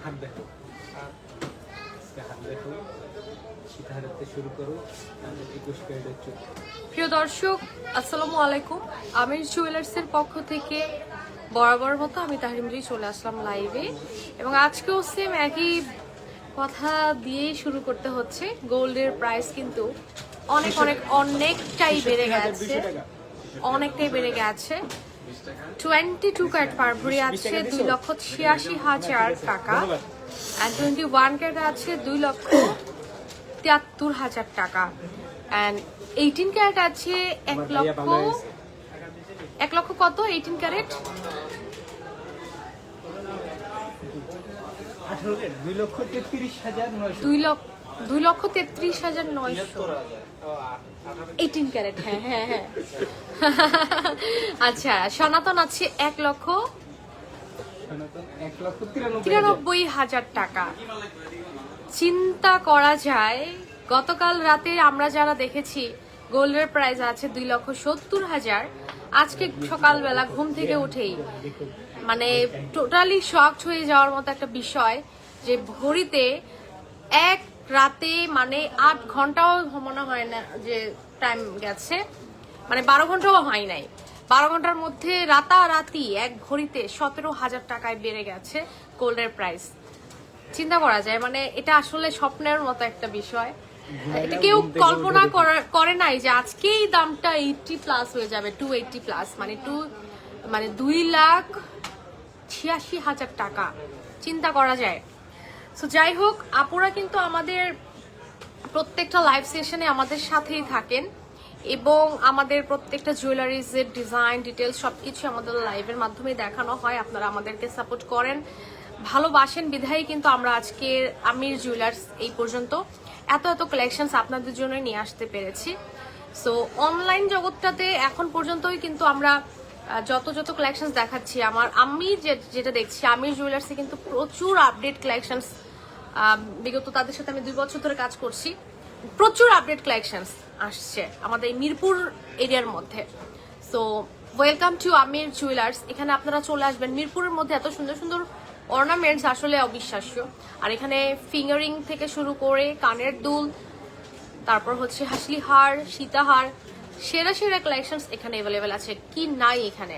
হাত দেখো, হাত দেখো, সীতাহারতে শুরু করো। 21 ক্যারেটের চুল। প্রিয় দর্শক, আসসালামু আলাইকুম। আমির জুয়েলার্সের পক্ষ থেকে বরাবর মতো আমি তাহরিমজি চলে আসলাম লাইভে, এবং আজকেও সেম একই কথা দিয়েই শুরু করতে হচ্ছে। গোল্ডের প্রাইস কিন্তু অনেকটাই বেড়ে গেছে, অনেকটাই বেড়ে গেছে। 22 ক্যারেট পার ভরি আছে 2,86,000 টাকা, and 21 ক্যারেট আছে 2,73,000 টাকা, and 18 ক্যারেট আছে 1 লক্ষ কত? 18 ক্যারেট 2,33,900। 18 ক্যারেট, হ্যাঁ। আচ্ছা, সনাতন আছে 1,93,000 টাকা। চিন্তা করা যায়, গতকাল রাতে আমরা যারা দেখেছি গোল্ডের প্রাইস আছে 2,70,000, আজকে সকালবেলা ঘুম থেকে উঠেই মানে টোটালি শকড হয়ে যাওয়ার মতো একটা বিষয় যে ভরিতে এক রাতে মানে 8 ঘন্টাও মনে হয় না যে টাইম গেছে, মানে 12 ঘন্টাও হয় নাই। 12 ঘন্টার মধ্যে রাতারাতি এক ভরিতে 17,000 টাকায় বেড়ে গেছে গোল্ডের প্রাইস। চিন্তা করা যায়, মানে এটা আসলে স্বপ্নের মতো একটা বিষয়। এটা কেউ কল্পনা করে নাই যে আজকেই দামটা 80 প্লাস হয়ে যাবে, 280 প্লাস, মানে 2,86,000 টাকা। চিন্তা করা যায়। সো যাই হোক, আপুরা কিন্তু আমাদের প্রত্যেকটা লাইভ সেশনে আমাদের সাথেই থাকেন, এবং আমাদের প্রত্যেকটা জুয়েলারিজের ডিজাইন ডিটেলস সবকিছু আমাদের লাইভের মাধ্যমে দেখানো হয়। আপনারা আমাদেরকে সাপোর্ট করেন, ভালোবাসেন বিধায় কিন্তু আমরা আজকে আমির জুয়েলার্স এই পর্যন্ত এত কালেকশনস আপনাদের জন্য নিয়ে আসতে পেরেছি। সো অনলাইন জগৎটাতে এখন পর্যন্তই কিন্তু আমরা যত কালেকশনস দেখাচ্ছি, আমি যেটা দেখছি আমির জুয়েলার্সে কিন্তু প্রচুর আপডেট কালেকশনস, বিগত তাদের সাথে আমি 2 বছর ধরে কাজ করছি, প্রচুর আপডেট কালেকশনস আসছে আমাদের এই মিরপুর এরিয়ার মধ্যে। So welcome to Amir jewellers. এখানে আপনারা চলে আসবেন। মিরপুরের মধ্যে এত সুন্দর সুন্দর অর্নামেন্টস আসলে অবিশ্বাস্য। আর এখানে ফিঙ্গারিং থেকে শুরু করে কানের দুল, তারপর হচ্ছে হাসলি হার, সীতাহার, সেরা কালেকশনস এখানে অ্যাভেলেবেল আছে, কি নাই এখানে।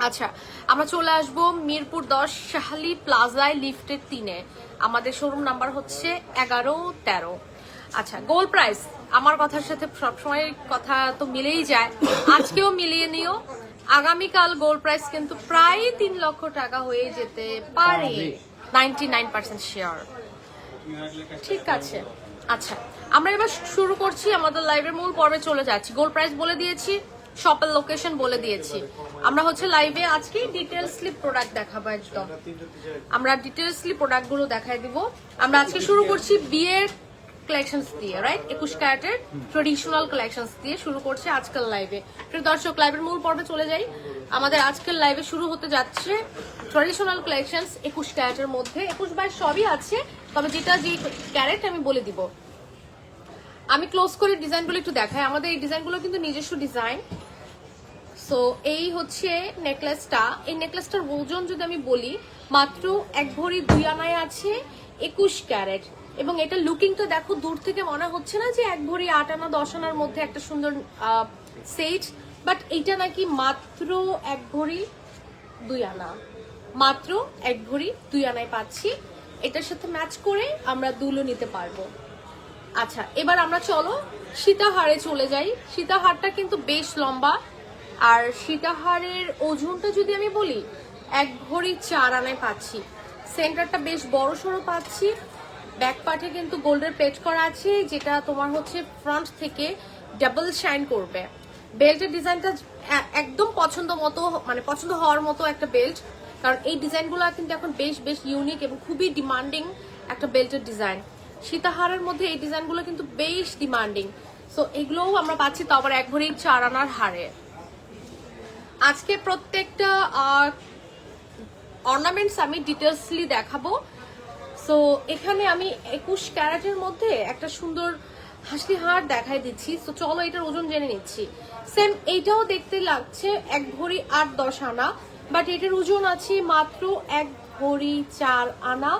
আচ্ছা, আমরা চলে আসবো মিরপুর 10 শাহালি প্লাজায় লিফটের 3-এ। আমাদের শোরুম নাম্বার হচ্ছে 11-13। আচ্ছা, গোল্ড প্রাইস আমার কথার সাথে সবসময় কথা তো মিলেই যায়, আজকেও মিলিয়ে নিও। আগামীকাল গোল্ড প্রাইস কিন্তু প্রায় 3 লক্ষ টাকা হয়ে যেতে পারে, 99% শিওর। ঠিক আছে, আচ্ছা আমরা এবার শুরু করছি, আমাদের লাইভের মূল পর্বে চলে যাচ্ছি। গোল্ড প্রাইস বলে দিয়েছি, শপের লোকেশন বলে দিয়েছি। আমরা হচ্ছে লাইভে আজকে ডিটেইলসলি প্রোডাক্ট দেখাবো, একদম আমরা ডিটেইলসলি প্রোডাক্টগুলো দেখাই দিব। আমরা আজকে শুরু করছি বিয়ের কালেকশনস দিয়ে, রাইট? 21 ক্যারেটের ট্রেডিশনাল কালেকশনস দিয়ে শুরু করছে আজকাল লাইভে। প্রিয় দর্শক, লাইভের মূল পর্বে চলে যাই। আমাদের আজকের লাইভে শুরু হতে যাচ্ছে ট্রেডিশনাল কালেকশনস 21 ক্যারেটের মধ্যে। 21/22 সবই আছে, তবে যে ক্যারেট আমি বলে দিব। আমি ক্লোজ করে ডিজাইনগুলো একটু দেখাই। আমাদের এই ডিজাইনগুলো কিন্তু নিজস্ব ডিজাইন। সো এই হচ্ছে নেকলেসটা। এই নেকলেসটার ওজন যদি আমি বলি, মাত্র 1 ভরি 2 আনায় আছে, 21 ক্যারেট। এবং এটা লুকিংটা দেখো, দূর থেকে মনে হচ্ছে না যে 1 ভরি 8 আনা 10 আনার মধ্যে একটা সুন্দর সেট, বাট এইটা নাকি মাত্র 1 ভরি 2 আনা, মাত্র 1 ভরি 2 আনায় পাচ্ছি। এটার সাথে ম্যাচ করে আমরা দুলও নিতে পারবো। আচ্ছা, এবার আমরা চলো সীতাহারে চলে যাই। সীতাহারটা কিন্তু বেশ লম্বা, আর সীতাহারের ওজনটা যদি আমি বলি 1 ভরি 4 আনায় পাচ্ছি। সেন্টারটা বেশ বড় সড়ো পাচ্ছি। ব্যাক পার্টে কিন্তু গোল্ডের প্লেট করা আছে, যেটা তোমার হচ্ছে ফ্রন্ট থেকে ডাবল শাইন করবে। বেল্টের ডিজাইনটা একদম পছন্দ হওয়ার মতো একটা বেল্ট, কারণ এই ডিজাইনগুলো কিন্তু এখন বেশ ইউনিক এবং খুবই ডিমান্ডিং একটা বেল্টের ডিজাইন। সীতাহারের মধ্যে এই ডিজাইনগুলো কিন্তু বেশ ডিমান্ডিং। সো এগুলোও আমরা পাচ্ছি, তো আবার 1 ভরি 4 আনার হারে। আজকে প্রত্যেকটা অর্নামেন্টস আমি ডিটেলসলি দেখাবো। সো এখানে আমি 21 ক্যারেটের মধ্যে একটা সুন্দর হাসলি হার দেখাই দিচ্ছি। তো চলো এটার ওজন জেনে নিচ্ছি। সেম এইটাও দেখতে লাগছে 1 ভরি 8-10 আনা, বাট এটার ওজন আছে মাত্র ভরি 4 আনা।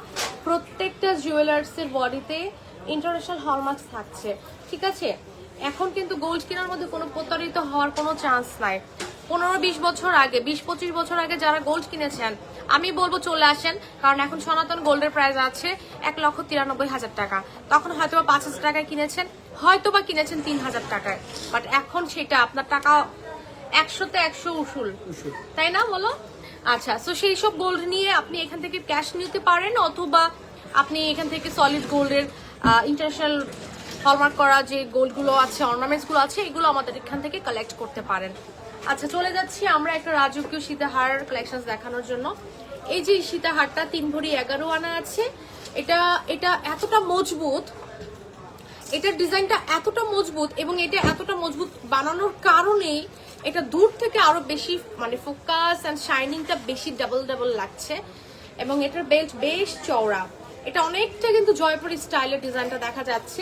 প্রত্যেকটা জুয়েলার্সের বডিতে ইন্টারন্যাশনাল হলমার্কস থাকছে, ঠিক আছে? এখন কিন্তু গোল্ড কেনার মধ্যে কোনো প্রতারিত হওয়ার কোনো চান্স নাই। 15-20 বছর আগে, 20-25 বছর আগে যারা গোল্ড কিনেছেন, আমি বলবো চলে আসেন, কারণ এখন সনাতন গোল্ডের প্রাইস আছে 1,93,000 টাকা। তখন হয়তোবা 5,000 টাকায় কিনেছেন, হয়তোবা কিনেছেন 3,000 টাকায়, বাট এখন সেটা আপনার টাকা 100-তে 100 উসুল, তাই না বলো? আচ্ছা, সো সেই সব গোল্ড নিয়ে আপনি এখান থেকে ক্যাশ নিতে পারেন, অথবা আপনি এখান থেকে সলিড গোল্ডের ইন্টারন্যাশনাল হলমার্ক করা যে গোল্ডগুলো আছে, অর্নামেন্টসগুলো আছে, এগুলো আমাদের এখান থেকে কালেক্ট করতে পারেন। আচ্ছা, চলে যাচ্ছি আমরা একটা রাজকীয় সীতাহার কালেকশন দেখানোর জন্য। এই যে সীতাহারটা 3 ভরি 11 আনা আছে, এটা এতটা মজবুত, এটার ডিজাইনটা এতটা মজবুত, এবং এটা এতটা মজবুত বানানোর কারণেই এটা দূর থেকে আরো বেশি মানে ফোকাস এন্ড শাইনিংটা বেশি ডাবল লাগছে, এবং এটার বেল্ট বেশ চওড়া। এটা অনেকটা কিন্তু জয়পুরি স্টাইলের ডিজাইনটা দেখা যাচ্ছে,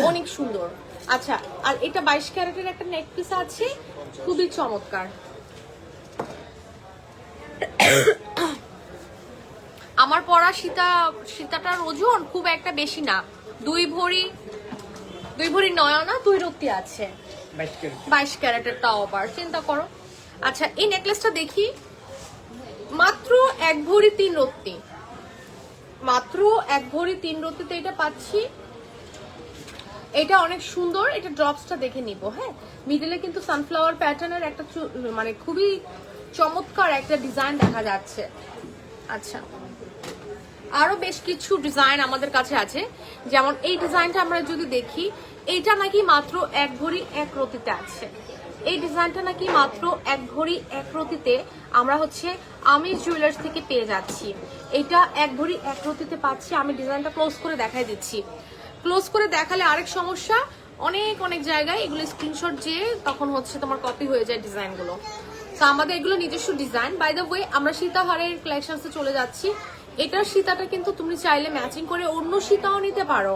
অনেক সুন্দর। আচ্ছা, আর এটা 22 ক্যারেটের একটা নেক পিস আছে, খুবই চমৎকার। আমার পরা সীতাটার ওজন খুব একটা বেশি না, 2 ভরি 9 আনা 2 রত্তি আছে, 22 ক্যারেটের, তাও আবার চিন্তা করো। আচ্ছা, এই নেকলেসটা দেখি, মাত্র 1 ভরি 3 রত্তি, মাত্র 1 ভরি 3 রত্তিতে এটা পাচ্ছি। এটা অনেক সুন্দর, এটা ড্রপসটা দেখে নিব। হ্যাঁ, মিডলে কিন্তু সানফ্লাওয়ার প্যাটার্নের একটা মানে খুবই চমৎকার একটা ডিজাইন দেখা যাচ্ছে। আচ্ছা, আরো বেশ কিছু ডিজাইন আমাদের কাছে আছে, যেমন এই ডিজাইনটা আমরা যদি দেখি, এইটা নাকি মাত্র 1 ভরি 1 রতিতে আছে। এই ডিজাইনটা নাকি মাত্র 1 ভরি 1 রতিতে আমরা হচ্ছে আমির জুয়েলার্স থেকে পেয়ে যাচ্ছি। এটা 1 ভরি 1 রতিতে পাচ্ছি। আমি ডিজাইনটা ক্লোজ করে দেখাই দিচ্ছি। ক্লোজ করে দেখালে আরেক সমস্যা, অনেক জায়গায় এগুলো স্ক্রিনশট যে তখন হচ্ছে তোমার কপি হয়ে যায় ডিজাইনগুলো। তো আমাদের এগুলো নিজস্ব ডিজাইন। বাই দ্য ওয়ে, আমরা সীতাহারের কালেকশনসে চলে যাচ্ছি। এটার সীতাটা কিন্তু তুমি চাইলে ম্যাচিং করে অন্য সীতাও নিতে পারো।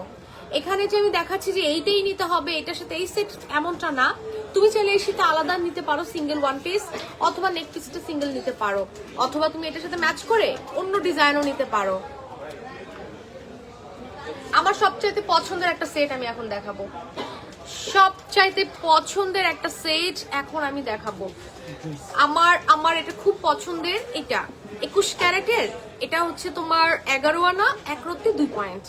এখানে যে আমি দেখাচ্ছি যে এইটাই নিতে হবে, এটার সাথে এই সেট, এমনটা না। তুমি চাইলে এই সীতা আলাদা নিতে পারো, সিঙ্গেল 1 পিস, অথবা নেক পিসটা সিঙ্গেল নিতে পারো, অথবা তুমি এটার সাথে ম্যাচ করে অন্য ডিজাইনও নিতে পারো। আমার সবচাইতে পছন্দের একটা সেট আমি এখন দেখাবো, সবচাইতে পছন্দের একটা সেট এখন আমি দেখাবো। আমার এটা খুব পছন্দের, এটা 21 ক্যারেটের, এটা হচ্ছে তোমার 11 আনা 1 রত্তি 2 পয়েন্ট,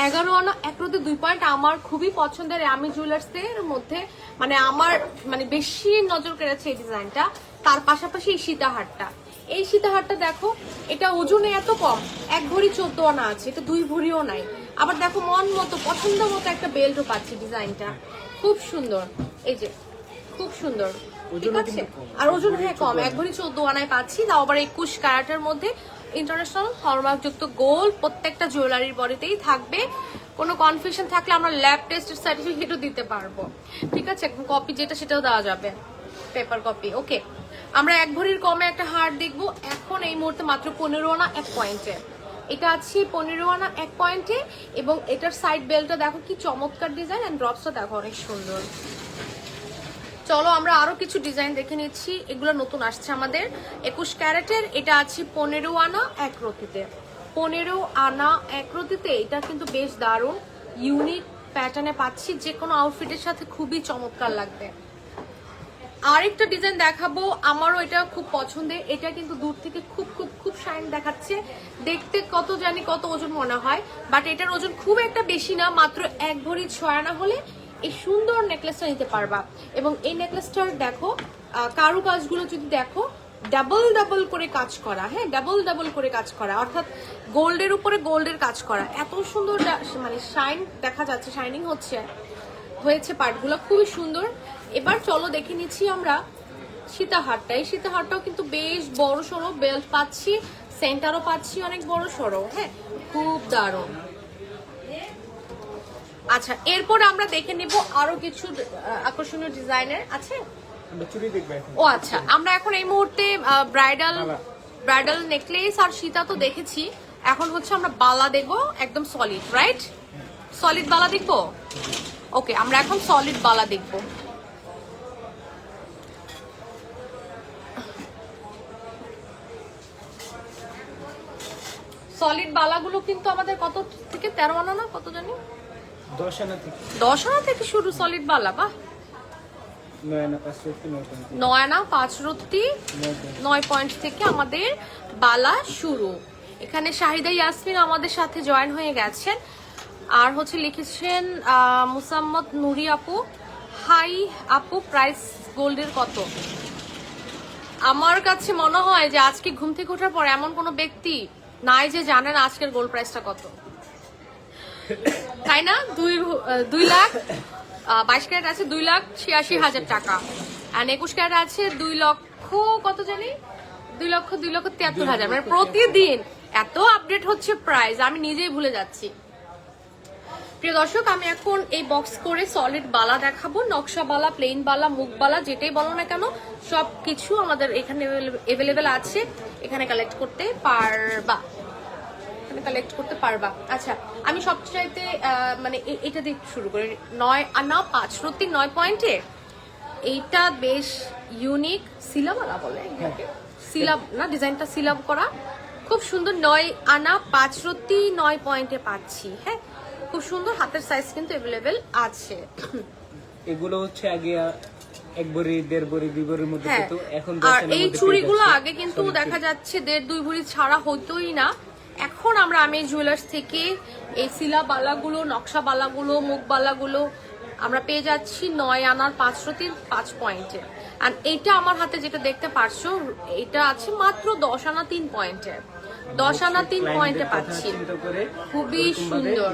11 আনা 1 রত্তি 2 পয়েন্ট। আমার খুবই পছন্দের আমি জুয়েলার্সের মধ্যে, মানে আমার মানে বেশি নজর কেড়েছে এই ডিজাইনটা। তার পাশাপাশি এই সীতাহারটা, এই সীতাহারটা দেখো, এটা ওজনে এত কম, 1 ভরি 14 আনা আছে, এটা 2 ভরিও নাই। আবার দেখো, মন মতো পছন্দ মতো একটা বেল্টও পাচ্ছি, ডিজাইনটা খুব সুন্দর। এই যে খুব সুন্দর, ঠিক আছে? আর ওজন কম, 1 ভরি 14 আনায় পাচ্ছি, তাও আবার 21 ক্যারেটের মধ্যে ইন্টারন্যাশনাল হলমার্ক যুক্ত গোল্ড। প্রত্যেকটা জুয়েলারির বডিতেই থাকবে। কোনো কনফিউশন থাকলে আমরা ল্যাব টেস্টের সার্টিফিকেটও দিতে পারবো, ঠিক আছে? কপি যেটা সেটাও দেওয়া যাবে, পেপার কপি। ওকে, আমরা 1 ভরির কমে একটা হার দেখবো এখন এই মুহূর্তে মাত্র 15 আনা 1 পয়েন্টে। এটা আছে 15 আনা 1 পয়েন্টে, এবং এটার সাইড বেলটা দেখো কি চমৎকার ডিজাইন, এন্ড ড্রপসটা দেখো অনেক সুন্দর। চলো আমরা আরো কিছু ডিজাইন দেখে নিচ্ছি, এগুলো নতুন আসছে আমাদের। 21 ক্যারেটের, এটা আছে 15 আনা 1 রতিতে, 15 আনা 1 রতিতে। এটা কিন্তু বেশ দারুণ ইউনিক প্যাটার্নে পাচ্ছি, যে কোনো আউটফিটের সাথে খুবই চমৎকার লাগবে। আরেকটা ডিজাইন দেখাবো, আমারও এটা খুব পছন্দের। এটা কিন্তু দূর থেকে খুব শাইন দেখাচ্ছে, দেখতে কত জানি কত ওজন মনে হয়, বাট এটার ওজন খুব একটা বেশি না, মাত্র 1 ভরি 6 আনা হলে এই সুন্দর নেকলেসটা নিতে পারবা। এবং এই নেকলেসটার দেখো কারুকাজগুলো যদি দেখো, ডাবল করে কাজ করা, হ্যাঁ, ডাবল করে কাজ করা, অর্থাৎ গোল্ডের উপরে গোল্ডের কাজ করা, এত সুন্দর মানে শাইন দেখা যাচ্ছে, শাইনিং হয়েছে পার্টগুলো, খুবই সুন্দর। এবার চলো দেখে নিচ্ছি আমরা সীতাহারটা। এই সীতাহারটাও কিন্তু বেশ বড় সড়ো বেল্ট পাচ্ছি, সেন্টারও পাচ্ছি অনেক বড় সড়ো, হ্যাঁ, খুব দারুণ। আচ্ছা, এরপর আমরা দেখে নিব আরো কিছু আকর্ষণীয় ডিজাইনের আছে। ও আচ্ছা, আমরা এখন এই মুহূর্তে ব্রাইডাল নেকলেস আর সীতা তো দেখেছি, এখন হচ্ছে আমরা বালা দেখবো, একদম সলিড, রাইট? সলিড বালা দেখবো। ওকে, আমরা এখন সলিড বালা দেখবো। সলিড বালাগুলো কিন্তু আমাদের কত থেকে 13 আনা না কত জানি 10 আনা থেকে 10 আনা থেকে শুরু সলিড বালা। বাহ, 9 আনা 5 রত্তি 9 পয়েন্ট 9 আনা 5 রত্তি 9 পয়েন্ট থেকে আমাদের বালা শুরু। এখানে শাহিদা ইয়াসমিন আমাদের সাথে জয়েন হয়ে গেছেন। আর হচ্ছে লিখেছেন মুসাম্মদ নুরি আপু, হাই আপু, প্রাইস গোল্ডের কত? আমার কাছে মনে হয় যে আজকে ঘুম থেকে ওঠার পর এমন কোনো ব্যক্তি নাই যে জানেন আজকের গোল্ড প্রাইসটা কত, তাই না? 2 লাখ 22 ক্যারেট আছে 2,86,000 টাকা, আর 21 ক্যারেট আছে 2 লক্ষ কত জানি 2,73,000। মানে প্রতিদিন এত আপডেট হচ্ছে প্রাইস, আমি নিজেই ভুলে যাচ্ছি। প্রিয় দর্শক, আমি এখন এই বক্স করে সলিড বালা দেখাবো, নকশা বালা, প্লেন বালা, মুখ বালা, যেটাই বলো না কেন সবকিছু আমাদের এখানে অ্যাভেলেবেল আছে। এখানে কালেক্ট করতে পারবা। আচ্ছা, আমি সবচাইতে মানে এটা দিয়ে শুরু করি। 9 আনা 5 রত্তি 9 পয়েন্টে, এইটা বেশ ইউনিক, সিলাবালা বলে সিলাব না, ডিজাইনটা সিলাব করা খুব সুন্দর। 9 আনা 5 রত্তি 9 পয়েন্টে পাচ্ছি। হ্যাঁ, খুব সুন্দর, হাতের সাইজ কিন্তু অ্যাভেলেবেল আছে। এগুলো হচ্ছে আগে 1 ভরি 1.5 ভরি 2 ভরির মধ্যে হ্যাঁ, হতো, এখন আর এই চুড়িগুলো আগে কিন্তু দেখা যাচ্ছে 1.5-2 ভরি ছাড়া হতোই না। এখন আমরা আমি জুয়েলার্স থেকে এই সিলা বালাগুলো, নকশা বালাগুলো, মুখ বালাগুলো আমরা পেয়ে যাচ্ছি 9 আনার 5 রত্তি 5 পয়েন্টে। আর এইটা আমার হাতে যেটা দেখতে পারছো, এটা আছে মাত্র 10 আনা 3 পয়েন্টে। 10 আনা 3 পয়েন্টে পাচ্ছি, খুবই সুন্দর।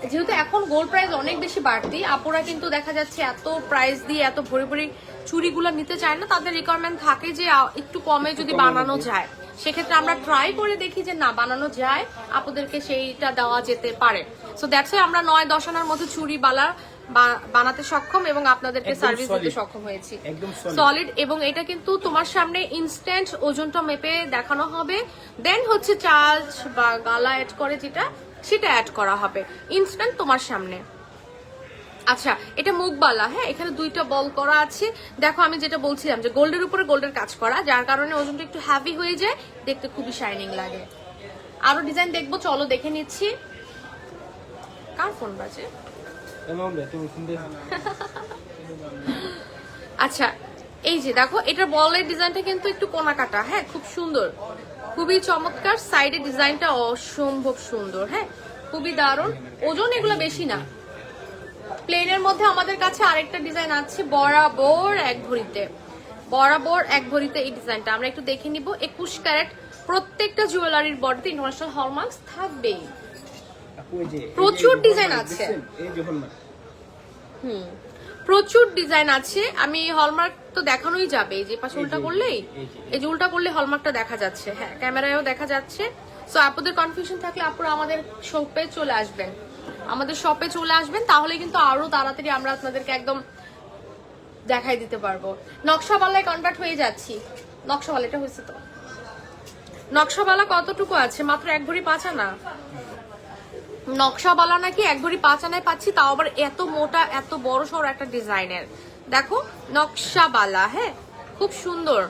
যেহেতু এখন গোল্ড প্রাইস অনেক বেশি বাড়তি, আপুরা কিন্তু দেখা যাচ্ছে এত প্রাইস দিয়ে এত ভরি ভরি চুড়িগুলো নিতে চায় না, তাদের রিকোয়ারমেন্ট থাকে যে একটু কমে যদি বানানো যায়। সেক্ষেত্রে আমরা ট্রাই করে দেখি যে না, বানানো যায়, আপুদেরকে সেইটা দেওয়া যেতে পারে। সো দ্যাটস ওয়াই আমরা 9-10 আনার মধ্যে চুড়ি বালা বানাতে সক্ষম এবং আপনাদেরকে সার্ভিস দিতে সক্ষম হয়েছি, সলিড। এবং এটা কিন্তু তোমার সামনে ইনস্ট্যান্ট ওজনটা মেপে দেখানো হবে, দেন হচ্ছে চার্জ বা গালা অ্যাড করে যেটা সেটা অ্যাড করা হবে ইনস্ট্যান্ট তোমার সামনে। আচ্ছা, এটা মুখবালা। হ্যাঁ, এখানে 2টা বল করা আছে। দেখো, আমি যেটা বলছিলাম যে গোল্ডের উপরে গোল্ডের কাজ করা, যার কারণে ওজনটা একটু হ্যাভি হয়ে যায়, দেখতে খুবই শাইনিং লাগে। আরো ডিজাইন দেখবো, চলো দেখে নিচ্ছি। কার ফোন বাজে? আচ্ছা, এই যে দেখো, এটা বলের ডিজাইনটা কিন্তু একটু কোনা কাটা। হ্যাঁ, খুব সুন্দর, খুবই চমৎকার। সাইডে ডিজাইনটা অসম্ভব সুন্দর। হ্যাঁ, খুবই দারুণ। ওজন এগুলো বেশি না। প্লেনের মধ্যে আমাদের কাছে আরেকটা ডিজাইন আছে, বরাবর 1 ভরিতে এই ডিজাইনটা আমরা একটু দেখে নিব। 21 ক্যারেট, প্রত্যেকটা জুয়েলারির বডিতে ইন্টারন্যাশনাল হলমার্কস থাকবেই। প্রচুর ডিজাইন আছে, প্রচুর ডিজাইন আছে। আমি হলমার্ক তো দেখানোই যাবে, এই যে পাশে উল্টা করলেই, এই যে উল্টা করলে হলমার্কটা দেখা যাচ্ছে। হ্যাঁ, ক্যামেরায়ও দেখা যাচ্ছে। সো আপনাদের কনফিউশন থাকলে আপনারা আমাদের শপে চলে আসবেন, তাহলে কিন্তু আরো তাড়াতাড়ি আমরা আপনাদেরকে একদম দেখাই দিতে পারবো। নকশাবালায় কনভার্ট হয়ে যাচ্ছি। নকশাবালা এটা হয়েছে তো, নকশাবালা কতটুকু আছে? মাত্র 1 ভরি 5 আনা। নকশাবালা নাকি 1 ভরি 5 আনায় পাচ্ছি, তাও আবার এত মোটা, এত বড় সড় একটা ডিজাইনের। দেখো, নকশাবালা। হ্যাঁ, খুব সুন্দর,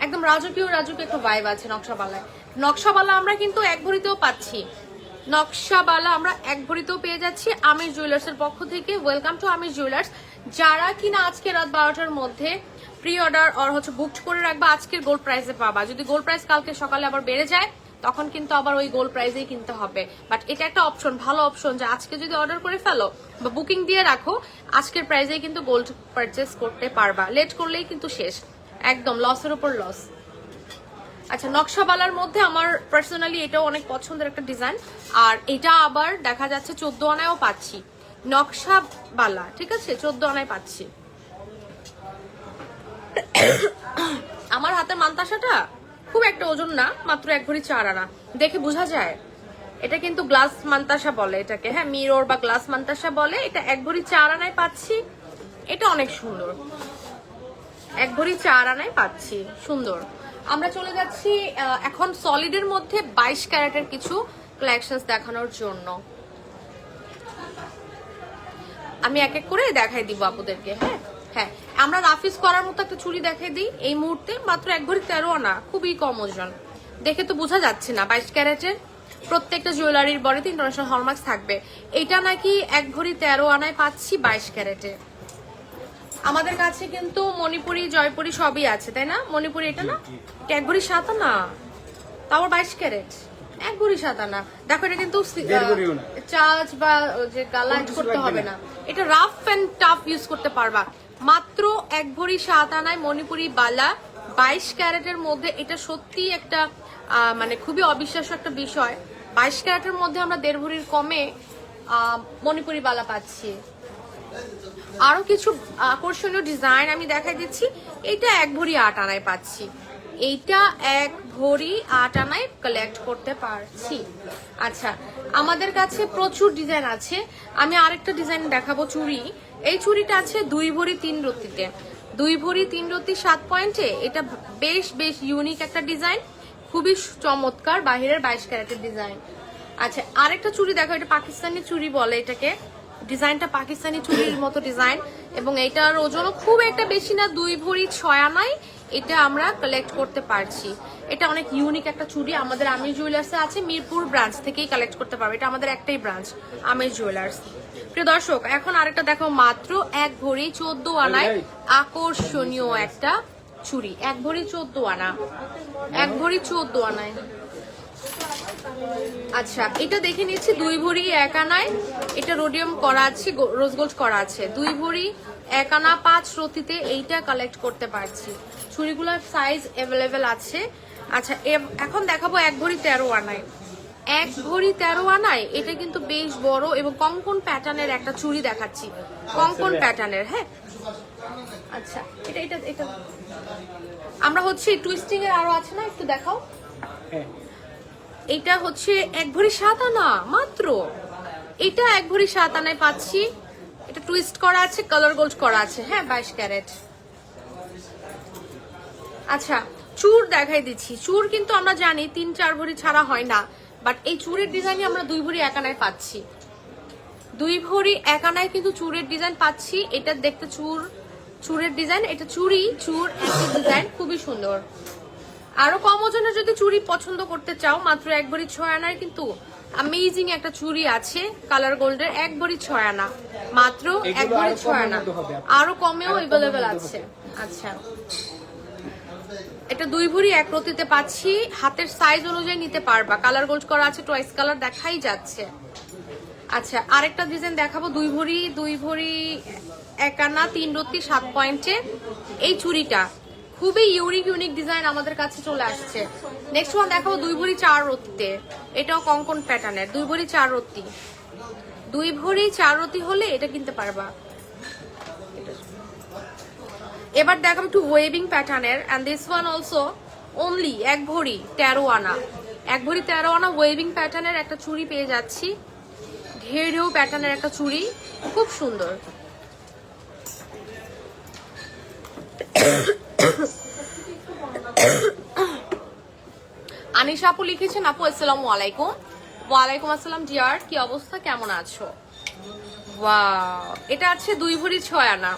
একদম রাজকীয় একটা ভাইব আছে নকশাবালায়। নকশাবালা আমরা কিন্তু 1 ভরিতেও পাচ্ছি। নকশাবালা আমরা 1 ভরিতেও পেয়ে যাচ্ছি আমির জুয়েলার্স এর পক্ষ থেকে। Welcome to Amir jewellers. যারা কিনা আজকে রাত 12টার মধ্যে প্রি অর্ডার আর হচ্ছে বুকড করে রাখবা, আজকের গোল্ড প্রাইসে পাবা। যদি গোল্ড প্রাইস কালকে সকালে আবার বেড়ে যায়, তখন কিন্তু আবার ওই গোল্ড প্রাইসেই কিনতে হবে। বাট এটা একটা অপশন, ভালো অপশন, যে আজকে যদি অর্ডার করে ফেলো বা বুকিং দিয়ে রাখো, আজকের প্রাইসেই কিন্তু গোল্ড পারচেস করতে পারবা। লেট করলেই কিন্তু শেষ, একদম লসের উপর লস। আচ্ছা, নকশাবালার মধ্যে আমার পার্সোনালি এটাও অনেক পছন্দের একটা ডিজাইন। আর এটা আবার দেখা যাচ্ছে 14 আনায়ও পাচ্ছি। নকশাবালা, ঠিক আছে, 14 আনায় পাচ্ছি। আমার হাতের মানতাসাটা খুব একটা ওজন না, মাত্র 1 ভরি 4 আনা। দেখে বোঝা যায় এটা কিন্তু গ্লাস মানতাসা বলে এটাকে। হ্যাঁ, মিরর বা গ্লাস মানতাসা বলে। এটা 1 ভরি 4 আনায় পাচ্ছি। এটা অনেক সুন্দর, 1 ভরি 4 আনায় পাচ্ছি, সুন্দর। আমরা চলে যাচ্ছি এখন সলিডের মধ্যে 22 ক্যারেটের কিছু কালেকশনস দেখানোর জন্য। আমি এক এক করে দেখাই দিব আপনাদেরকে। হ্যাঁ হ্যাঁ, আমরা রাফিজ করার মতো একটা চুড়ি দেখাই দিই এই মুহূর্তে। মাত্র 1 ভরি 13 আনা, খুবই কম ওজন। দেখে তো বোঝা যাচ্ছে না 22 ক্যারেটের। প্রত্যেকটা জুয়েলারির বডিতে ইন্টারন্যাশনাল হলমার্ক থাকবে। এটা নাকি 1 ভরি 13 আনায় পাচ্ছি 22 ক্যারেটে। আমাদের কাছে কিন্তু মণিপুরি জয়পুরি সবই আছে, তাই না? মণিপুরি এটা না, 1 ভরি 7 আনা, তাও 22 ক্যারেট, 1 ভরি 7 আনা। দেখো এটা কিন্তু চার্জ বা যে গালা করতে হবে না, এটা রাফ এন্ড টাফ ইউজ করতে পারবা। মাত্র 1 ভরি 7 আনায় মণিপুরি বালা 22 ক্যারেটের মধ্যে। এটা সত্যি একটা মানে খুবই অবিশ্বাস্য একটা বিষয়। 22 ক্যারেটের মধ্যে আমরা 1.5 ভরির কমে মণিপুরি বালা পাচ্ছি। আরো কিছু আকর্ষণীয় ডিজাইন আমি দেখাই দিচ্ছি। এটা 1 ভরি 8 আনায় পাচ্ছি, এইটা 1 ভরি 8 আনায় কালেক্ট করতে পারছি। আচ্ছা, আমাদের কাছে প্রচুর ডিজাইন আছে। আমি আরেকটা ডিজাইন দেখাবো, চুড়ি। এই চুড়িটা আছে 2 ভরি 3 রতিতে, 2 ভরি 3 রতি 7 পয়েন্টে। এটা বেশ ইউনিক একটা ডিজাইন, খুবই চমৎকার, বাহিরের 22 ক্যারেটের ডিজাইন। আচ্ছা, আরেকটা চুড়ি দেখো, এটা পাকিস্তানি চুড়ি বলে এটাকে। ডিজাইনটা পাকিস্তানি চুড়ির মতো ডিজাইন, এবং এটার ওজনও খুব একটা বেশি না, 2 ভরি 6 আনায় এটা আমরা কালেক্ট করতে পারছি। এটা অনেক ইউনিক একটা চুড়ি, আমাদের আমির জুয়েলার্সে আছে, মিরপুর ব্রাঞ্চ থেকেই কালেক্ট করতে পারবে। এটা আমাদের একটাই ব্রাঞ্চ, আমির জুয়েলার্স। প্রিয় দর্শক, এখন আরেকটা দেখো, মাত্র 1 ভরি 14 আনায় আকর্ষণীয় একটা চুড়ি। 1 ভরি 14 আনা, 1 ভরি 14 আনায়। আচ্ছা, এটা দেখে নিচ্ছি 2 ভরি 1 আনায়। এটা রোডিয়াম করা আছে, রোজ গোল্ড করা আছে। 2 ভরি 1 আনা 5 রতিতে এইটা কালেক্ট করতে পারছি। চুড়িগুলোর সাইজ অ্যাভেলেবেল আছে। আচ্ছা, এখন দেখাবো 1 ভরি 13 আনায়। 1 ভরি 13 আনায় এটা কিন্তু বেশ বড় এবং কঙ্কন প্যাটার্নের একটা চুড়ি দেখাচ্ছি, কঙ্কন প্যাটার্নের। হ্যাঁ, আচ্ছা, এটা এটা এটা আমরা হচ্ছে টুইস্টিং এর আরো আছে না, একটু দেখাও। এটা হচ্ছে 1 ভরি 7 আনা মাত্র, এটা 1 ভরি 7 আনায় পাচ্ছি। এটা টুইস্ট করা আছে, কালার গোল্ড করা আছে। হ্যাঁ, 22 ক্যারেট। আচ্ছা, চুর দেখাই দিচ্ছি। চুর কিন্তু আমরা জানি 3-4 ভরি ছাড়া হয় না, বাট এই চুরের ডিজাইনই আমরা 2 ভরি 1 আনায় পাচ্ছি। 2 ভরি 1 আনায় কিন্তু চুরের ডিজাইন পাচ্ছি। এটা দেখতে চুরের ডিজাইন, এটা চুর একটা ডিজাইন, খুবই সুন্দর। আরো কম ওজনের যদি চুড়ি পছন্দ করতে চাও, মাত্র 1 ভরি 6 আনার কিন্তু অ্যামেজিং একটা চুড়ি আছে, কালার গোল্ডের, 1 ভরি 6 আনা, মাত্র 1 ভরি 6 আনা। আরো কমেও অ্যাভেলেবেল আছে। আচ্ছা, এটা 2 ভরি 1 রতিতে পাচ্ছি, হাতের সাইজ অনুযায়ী নিতে পারবা। কালার গোল্ড করা আছে, টয়েস কালার দেখাই যাচ্ছে। আচ্ছা, আরেকটা ডিজাইন দেখাবো, 2 ভরি 1 আনা 3 রতি 7 পয়েন্টে। এই চুড়িটা খুবই ইউনিক ডিজাইন আমাদের কাছে চলে আসছে। নেক্সট ওয়ান দেখাবো 2 ভরি 4 রতিতে। এটাও কঙ্কন প্যাটার্নের, 2 ভরি 4 রতি। 2 ভরি 4 রতি হলে এটা কিনতে পারবা। এবার দেখাবো একটু ওয়েভিং প্যাটার্নের, and this one also only 1 ভরি 13 আনা। 1 ভরি 13 আনা ওয়েভিং প্যাটার্নের একটা চুড়ি পেয়ে যাচ্ছি, ঢেউ প্যাটার্নের একটা চুড়ি, খুব সুন্দর। আনিশা আপু লিখেছেন, আপু আসসালামু আলাইকুম। ওয়ালাইকুম আসসালাম ডিয়ার, কি অবস্থা, কেমন আছো? ওয়াও, এটা আছে 2 ভরি 6 আনা,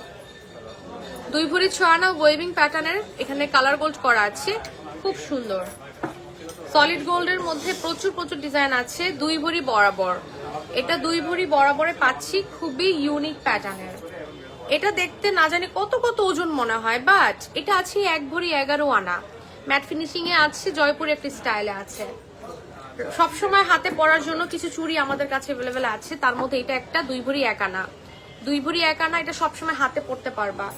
2 ভরি 6 আনা ওয়েভিং প্যাটার্নের। এখানে কালার গোল্ড করা আছে, খুব সুন্দর। সলিড গোল্ডের মধ্যে প্রচুর ডিজাইন আছে। 2 ভরি বরাবর, এটা 2 ভরি বরাবরে পাচ্ছি, খুবই ইউনিক প্যাটার্নের। এটা দেখতে না জানি কত ওজন মনে হয়, বাট এটা আছে 1 ভরি 11 আনা, ম্যাট ফিনিশিং এ আছে, জয়পুরি একটা স্টাইলে আছে। সবসময় হাতে পরার জন্য কিছু চুড়ি আমাদের কাছে অ্যাভেলেবেল আছে, তার মধ্যে এটা একটা 2 ভরি 1 আনা। 2 ভরি 1 আনা, এটা সবসময় হাতে পরতে পারবা,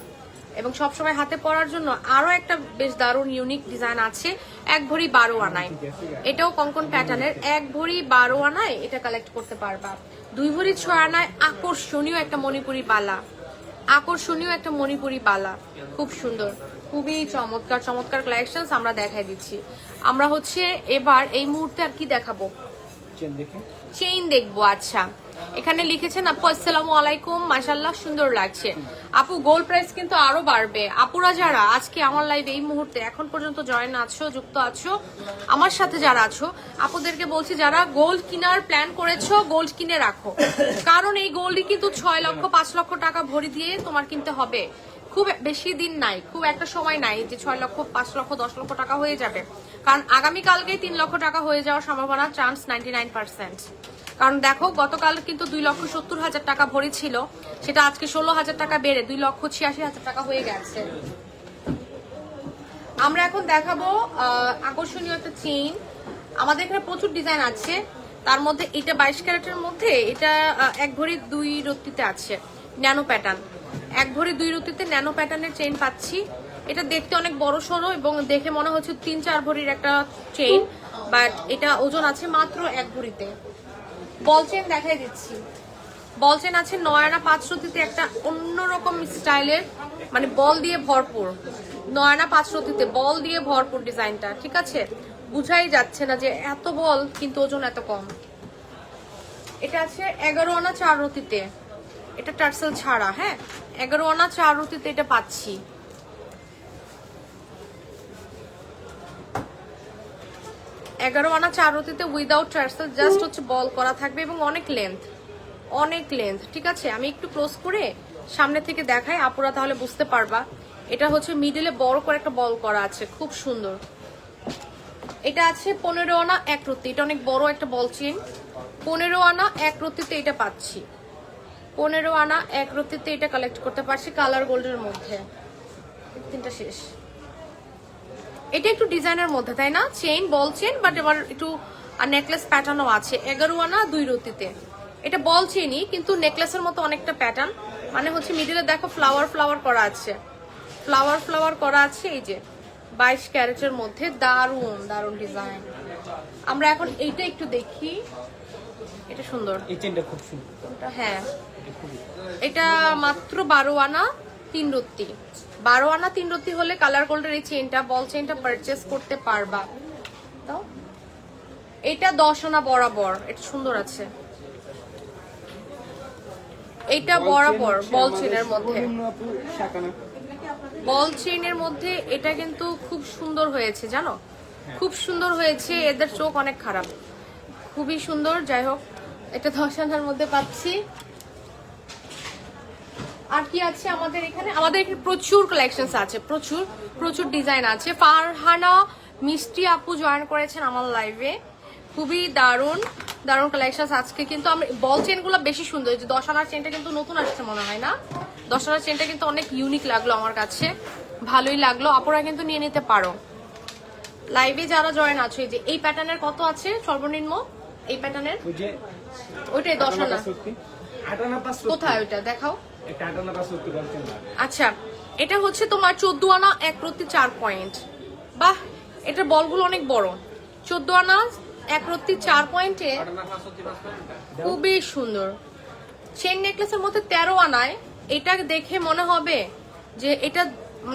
এবং সবসময় হাতে পরার জন্য আরো একটা বেশ দারুণ ইউনিক ডিজাইন আছে 1 ভরি 12 আনায়। এটাও কঙ্কন প্যাটার্নের, 1 ভরি 12 আনায় এটা কালেক্ট করতে পারবা। 2 ভরি 6 আনায় আকর্ষণীয় একটা মণিপুরি বালা, খুব সুন্দর, খুবই চমৎকার কালেকশন আমরা দেখাই দিচ্ছি। আমরা হচ্ছে এবার এই মুহূর্তে আর কি দেখাবো, চেইন দেখবো। আচ্ছা, এখানে লিখেছেন আপু আসসালামু আলাইকুম, মাশাআল্লাহ সুন্দর লাগছে। আপু গোল্ড প্রাইস কিন্তু আরো বাড়বে। আপুরা যারা আজকে আমার লাইভ এই মুহূর্তে এখন পর্যন্ত জয়েন আছো, যুক্ত আছো আমার সাথে, যারা আছো আপুদেরকে বলছি, যারা গোল্ড কেনার প্ল্যান করেছো, গোল্ড কিনে রাখো, কারণ এই গোল্ডই কিন্তু 6 লক্ষ 5 লক্ষ টাকা ভরি দিয়ে তোমার কিনতে হবে। খুব বেশি দিন নাই, খুব একটা সময় নাই যে 6 লক্ষ 5 লক্ষ 10 লক্ষ টাকা হয়ে যাবে। কারণ আগামীকালকেই 3 লক্ষ টাকা হয়ে যাওয়ার সম্ভাবনা, চান্স 99%। কারণ দেখো গতকাল কিন্তু 2,70,000 টাকা ভরি ছিল, সেটা আজকে 16,000 টাকা বেড়ে 2,86,000 টাকা হয়ে গেছে। আমরা এখন দেখাবো আকর্ষণীয় একটা চেইন। আমাদের এখানে প্রচুর ডিজাইন আছে, তার মধ্যে এটা 22 ক্যারেটের মধ্যে, এটা 1 ভরি 2 রত্তিতে আছে, ন্যানো প্যাটার্ন। 1 ভরি 2 রত্তিতে ন্যানো প্যাটার্নের চেইন পাচ্ছি। এটা দেখতে অনেক বড় সড়ো এবং দেখে মনে হচ্ছে 3-4 ভরির একটা চেইন, বাট এটা ওজন আছে মাত্র 1 ভরিতে। বল চেন দেখাই দিচ্ছি। বল চেন আছে 9 আনা 5 রতিতে, একটা অন্যরকম স্টাইলের, মানে বল দিয়ে ভরপুর। 9 আনা 5 রতিতে বল দিয়ে ভরপুর ডিজাইনটা, ঠিক আছে? বুঝাই যাচ্ছে না যে এত বল কিন্তু ওজন এত কম। এটা আছে 11 আনা 4 রতিতে, এটা টার্সেল ছাড়া। হ্যাঁ, 11 আনা 4 রতিতে এটা পাচ্ছি। এগারো আনা 4 রতিতে উইদাউট টার্সেল, জাস্ট হচ্ছে বল করা থাকবে এবং অনেক লেন্থ, ঠিক আছে? আমি একটু ক্লোজ করে সামনে থেকে দেখাই, আপুরা তাহলে বুঝতে পারবা। এটা হচ্ছে মিডলে বড় করে একটা বল করা আছে, খুব সুন্দর। এটা আছে 15 আনা 1 রতি, এটা অনেক বড় একটা বল চেন। 15 আনা 1 রতিতে এটা পাচ্ছি। 15 আনা 1 রতিতে এটা কালেক্ট করতে পারছি কালার গোল্ডের মধ্যে। 3টা শেষ। এটা একটু ডিজাইনের মধ্যে, তাই না? চেইন, বল চেইন, বাট এবার একটু নেকলেস প্যাটার্নও আছে। 11 আনা 2 রতিতে, এটা বল চেইনই কিন্তু নেকলেসের মতো অনেকটা প্যাটার্ন, মানে হচ্ছে মিডিলে দেখো ফ্লাওয়ার করা আছে, ফ্লাওয়ার করা আছে। এই যে 22 ক্যারেটের মধ্যে দারুন ডিজাইন। আমরা এখন এইটা একটু দেখি, এটা সুন্দর, এই চেনটা খুব সুন্দর। হ্যাঁ, এটা মাত্র 12 আনা 3 রত্তি। 12 আনা 3 রত্তি হলে কালার গোল্ডের এই চেইনটা, বল চেইনটা পারচেস করতে পারবা। তো এটা 10 আনা বরাবর, এটা সুন্দর আছে। এটা বরাবর বল চেইনের মধ্যে, বল চেইনের মধ্যে এটা কিন্তু খুব সুন্দর হয়েছে, জানো? খুব সুন্দর হয়েছে। এদের চোখ অনেক খারাপ, খুবই সুন্দর। যাই হোক, এটা 10 আনার মধ্যে পাচ্ছি। আর কি আছে আমাদের এখানে? আমাদের এখানে প্রচুর কালেকশনস আছে, প্রচুর ডিজাইন আছে। ফারহানা মিষ্টি আপু জয়েন করেছেন আমার লাইভে, খুবই দারুণ কালেকশনস আজকে। কিন্তু আমি বল চেনগুলো বেশি সুন্দর। যে 10 আনার চেনটা কিন্তু নতুন আসছে মনে হয় না? 10 আনার চেনটা কিন্তু অনেক ইউনিক লাগলো আমার কাছে, ভালোই লাগলো। আপুরা কিন্তু নিয়ে নিতে পারো লাইভে যারা জয়েন আছে। এই যে এই প্যাটার্নের কত আছে সর্বনিম্ন? এই প্যাটার্নের ওইটাই 10 আনা। কোথায় ওইটা দেখাও? আচ্ছা, এটা হচ্ছে তোমার 14 আনা 1 রত্তি 4 পয়েন্ট। বাহ, এটার বলগুলো অনেক বড়। 14 আনা 1 রত্তি 4 পয়েন্টে খুবই সুন্দর। চেন নেকলেসের মধ্যে 13 আনায় এটা দেখে মনে হবে যে এটা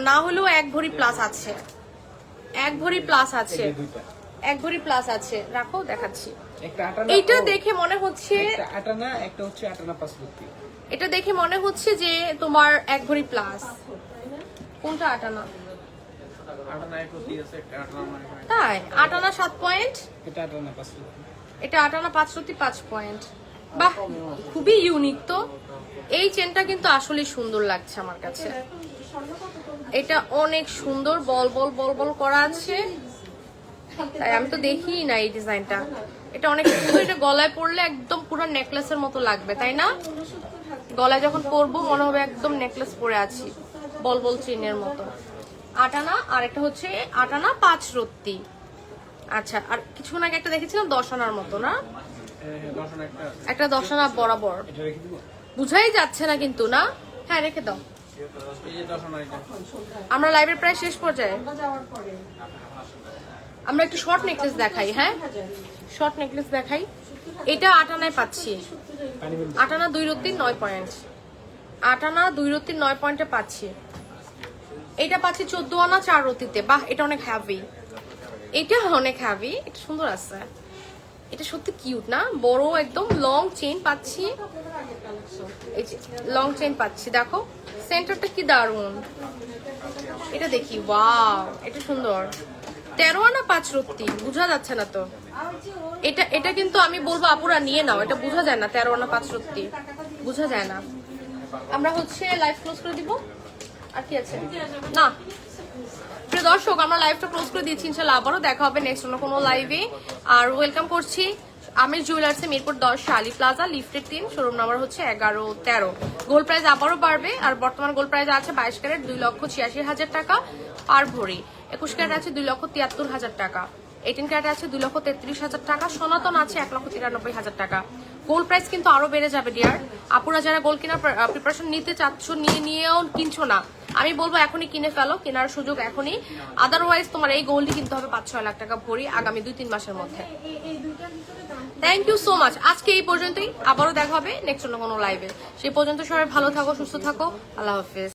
না হলেও 1 ভরি প্লাস আছে, 1 ভরি প্লাস আছে, 1 ভরি প্লাস আছে। রাখো, দেখাচ্ছি। এটা দেখে মনে হচ্ছে এটা দেখে মনে হচ্ছে যে তোমার 1 ভরি প্লাস। কোনটা 8 আনা? তাই 8 আনা 7 পয়েন্ট, এটা 8 আনা 5 রতি 5 পয়েন্ট। বাহ, খুবই ইউনিক তো। এই চেনটা কিন্তু আসলে সুন্দর লাগছে আমার কাছে, এটা অনেক সুন্দর। বল করা আছে, তাই আমি তো দেখি না এই ডিজাইনটা। এটা অনেক সুন্দর। এটা গলায় পরলে একদম পুরো নেকলেসের মতো লাগবে, তাই না? গলায় যখন পরবো মনে হবে একদম নেকলেস পরে আছি, বল চেনের মতো। 8 আনা, আর একটা হচ্ছে 8 আনা 5 রত্তি। আচ্ছা, আর কিছুক্ষণ আগে একটা দেখেছিলাম 10 আনার মতো, না? একটা 10 আনা বরাবর, বুঝাই যাচ্ছে না কিন্তু, না? হ্যাঁ, রেখে দাও। আমরা লাইভের প্রায় শেষ পর্যায়ে, আমরা একটু শর্ট নেকলেস দেখাই। হ্যাঁ, শর্ট নেকলেস দেখাই। এটা 8 আনায় পাচ্ছি, 8 আনা 2 রত্তি 9 পয়েন্ট, 8 আনা 2 রত্তি 9 পয়েন্টে পাচ্ছি। এটা পাচ্ছি 14 আনা 4 রতিতে। বাহ, এটা অনেক হ্যাভি, এটা অনেক হ্যাভি, এটা সুন্দর আছে। এটা সত্যি কিউট না? বড় একদম লং চেইন পাচ্ছি, এই যে লং চেইন পাচ্ছি। দেখো সেন্টারটা কি দারুন, এটা দেখি। ওয়াও, এটা সুন্দর। 13 আনা 5 রত্তি, বোঝা যাচ্ছে না তো। এটা কিন্তু আমি বলবো আপুরা নিয়ে নাও, এটা বোঝা যায় না। 13 আনা 5 রত্তি বোঝা যায় না। আমরা হচ্ছে লাইভ ক্লোজ করে দিব। আর কি আছে? না, প্রিয় দর্শক আমরা লাইভটা ক্লোজ করে দিচ্ছি, ইনশাআল্লাহ আবারও দেখা হবে নেক্সট অন্য কোনো লাইভে। আর ওয়েলকাম করছি আমির জুয়েলার্সে, মিরপুর 10 শালি প্লাজা, লিফটের 3, শোরুম নাম্বার হচ্ছে 1113। গোল্ড প্রাইস আবারও বাড়বে। আর বর্তমান গোল্ড প্রাইস আছে 22 ক্যারেট 2,86,000 টাকা পার ভরি, 21 ক্যারেট আছে 2,73,000 টাকা, 18 ক্যারেট আছে 2,33,000 টাকা, সনাতন আছে 1,93,000 টাকা। গোল্ড প্রাইস কিন্তু আরো বেড়ে যাবে ডিয়ার। আপুরা যারা গোল্ড কেনার প্রিপারেশন নিতে চাচ্ছ, নিয়েও কিনছো না, আমি বলবো এখনই কিনে ফেলো, কেনার সুযোগ এখনই। আদারওয়াইজ তোমার এই গোল্ডই কিনতে হবে 5-6 লাখ টাকা ভরি আগামী 2-3 মাসের মধ্যে। Thank you so much. আজকে এই পর্যন্তই, আবারও দেখা হবে নেক্সট অন্য কোনো লাইভে। সেই পর্যন্ত সবাই ভালো থাকো, সুস্থ থাকো, আল্লাহ হাফেজ।